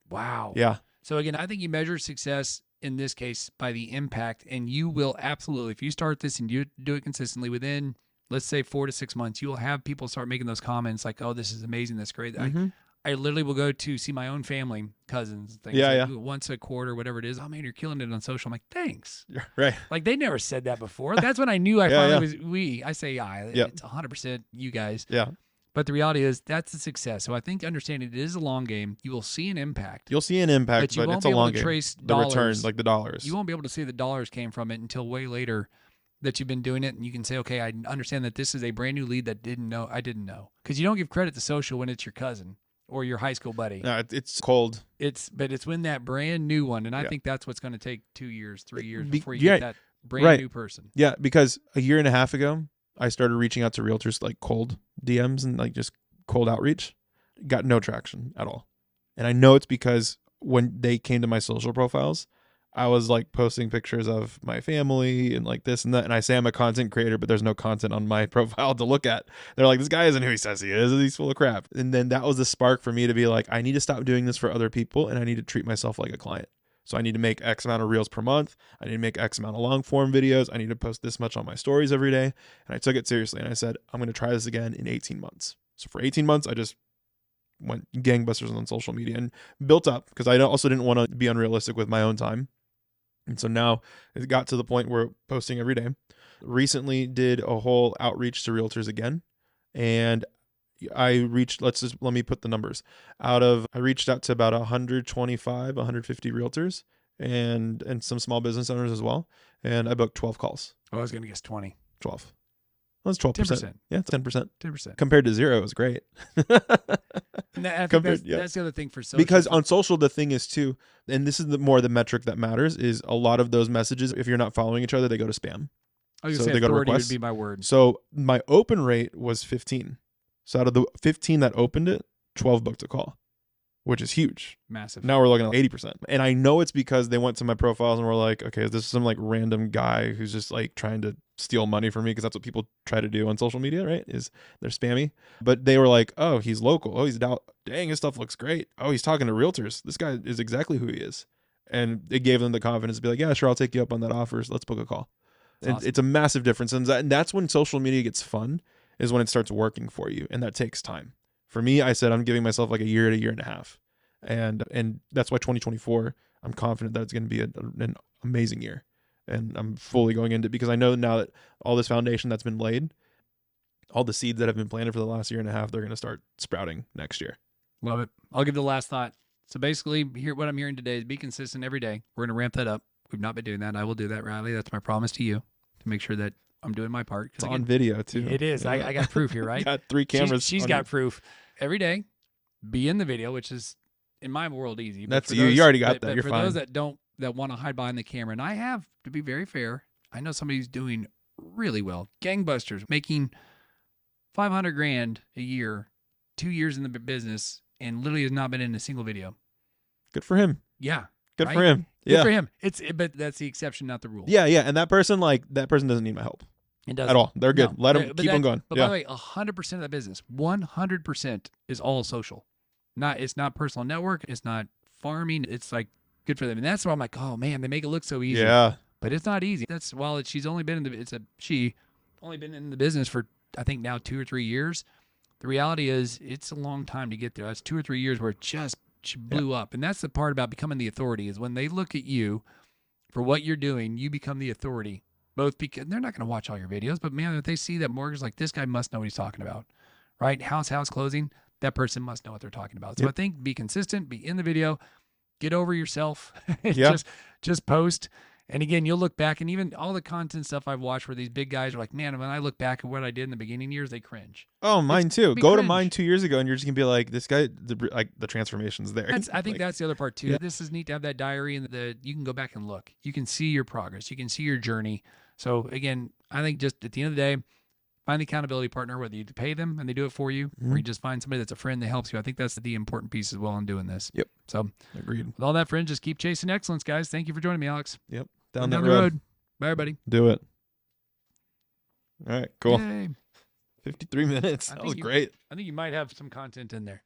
Wow. Yeah. So again, I think you measure success in this case by the impact, and you will absolutely, if you start this and you do it consistently within, let's say 4 to 6 months, you will have people start making those comments like, oh, this is amazing. That's great. Mm-hmm. I literally will go to see my own family, cousins, things once a quarter, whatever it is. Oh man, you're killing it on social. I'm like, thanks. Right. Like they never said that before. That's when I knew I finally was we. I say it's 100% you guys. Yeah. But the reality is that's a success. So I think understanding it is a long game. You will see an impact. You'll see an impact, but it's a long game. Trace the dollars, return, like the dollars. You won't be able to see the dollars came from it until way later that you've been doing it, and you can say, okay, I understand that this is a brand new lead that I didn't know. Because you don't give credit to social when it's your cousin or your high school buddy. No, it's cold. But it's when that brand new one, and I think that's what's going to take 2 years, 3 years before you get that brand new person. Yeah, because a year and a half ago, I started reaching out to realtors like cold DMs and like just cold outreach. Got no traction at all. And I know it's because when they came to my social profiles, I was like posting pictures of my family and like this and that. And I say I'm a content creator, but there's no content on my profile to look at. They're like, this guy isn't who he says he is. He's full of crap. And then that was the spark for me to be like, I need to stop doing this for other people and I need to treat myself like a client. So I need to make X amount of reels per month. I need to make X amount of long form videos. I need to post this much on my stories every day. And I took it seriously. And I said, I'm going to try this again in 18 months. So for 18 months, I just went gangbusters on social media and built up because I also didn't want to be unrealistic with my own time. And so now it got to the point where posting every day. Recently did a whole outreach to realtors again. And I reached, let me put the numbers I reached out to about 125, 150 realtors and some small business owners as well. And I booked 12 calls. I was going to guess 20. 12. That's 12%. 10%. Yeah, it's 10%. 10%. Compared to zero, it was great. And that's the other thing for social. Because on social, the thing is too, and this is more the metric that matters, is a lot of those messages, if you're not following each other, they go to spam. I was going to say authority would be my word. So my open rate was 15. So out of the 15 that opened it, 12 booked a call. which is huge. Massive. Now we're looking at 80%. And I know it's because they went to my profiles and were like, okay, this is some like random guy who's just like trying to steal money from me, because that's what people try to do on social media, right? Is they're spammy. But they were like, oh, he's local. Oh, he's down. Dang, his stuff looks great. Oh, he's talking to realtors. This guy is exactly who he is. And it gave them the confidence to be like, yeah, sure, I'll take you up on that offer. So let's book a call. And Awesome. it's a massive difference. And that's when social media gets fun, is when it starts working for you. And that takes time. For me, I said I'm giving myself like a year to a year and a half. And that's why 2024, I'm confident that it's going to be an amazing year. And I'm fully going into it because I know now that all this foundation that's been laid, all the seeds that have been planted for the last year and a half, they're going to start sprouting next year. Love it. I'll give the last thought. So basically, what I'm hearing today is be consistent every day. We're going to ramp that up. We've not been doing that. I will do that, Riley. That's my promise to you, to make sure that I'm doing my part. It's on video too. It is. Yeah. I got proof here, right? Got 3 cameras. She's got proof. Every day, be in the video, which is in my world easy. That's you. You already got that. But You're for fine. those that want to hide behind the camera, and I have, to be very fair, I know somebody who's doing really well. Gangbusters, making $500,000 a year, 2 years in the business, and literally has not been in a single video. Good for him. Yeah. Good right? for him. Good Yeah. for him. But that's the exception, not the rule. Yeah, yeah. And that person doesn't need my help It doesn't at all. They're good. No. Let them keep on going. But Yeah. by the way, 100% of that business, 100% is all social. It's not personal network. It's not farming. It's like good for them. And that's why I'm like, oh man, they make it look so easy. Yeah. But it's not easy. That's she's only been she only been in the business for I think now 2 or 3 years. The reality is it's a long time to get there. That's 2 or 3 years where she blew up. And that's the part about becoming the authority, is when they look at you for what you're doing, you become the authority. Both because they're not going to watch all your videos, but man, if they see that mortgage, like this guy must know what he's talking about, right? House closing, that person must know what they're talking about. So I think be consistent, be in the video, get over yourself, just post. And again, you'll look back, and even all the content stuff I've watched where these big guys are like, man, when I look back at what I did in the beginning years, they cringe. Oh, mine too. Be Go to cringe. mine 2 years ago, and you're just gonna be like, this guy, the transformation's there. I think Like, that's the other part too. Yeah. This is neat to have that diary, and you can go back and look. You can see your progress. You can see your journey. So again, I think just at the end of the day, find the accountability partner, whether you pay them and they do it for you, or you just find somebody that's a friend that helps you. I think that's the important piece as well in doing this. Yep. So agreed. with all that, friends, just keep chasing excellence, guys. Thank you for joining me, Alex. Yep. Down Down the that road. Bye, everybody. Do it. All right. Cool. Yay. 53 minutes. That was great. I think you might have some content in there.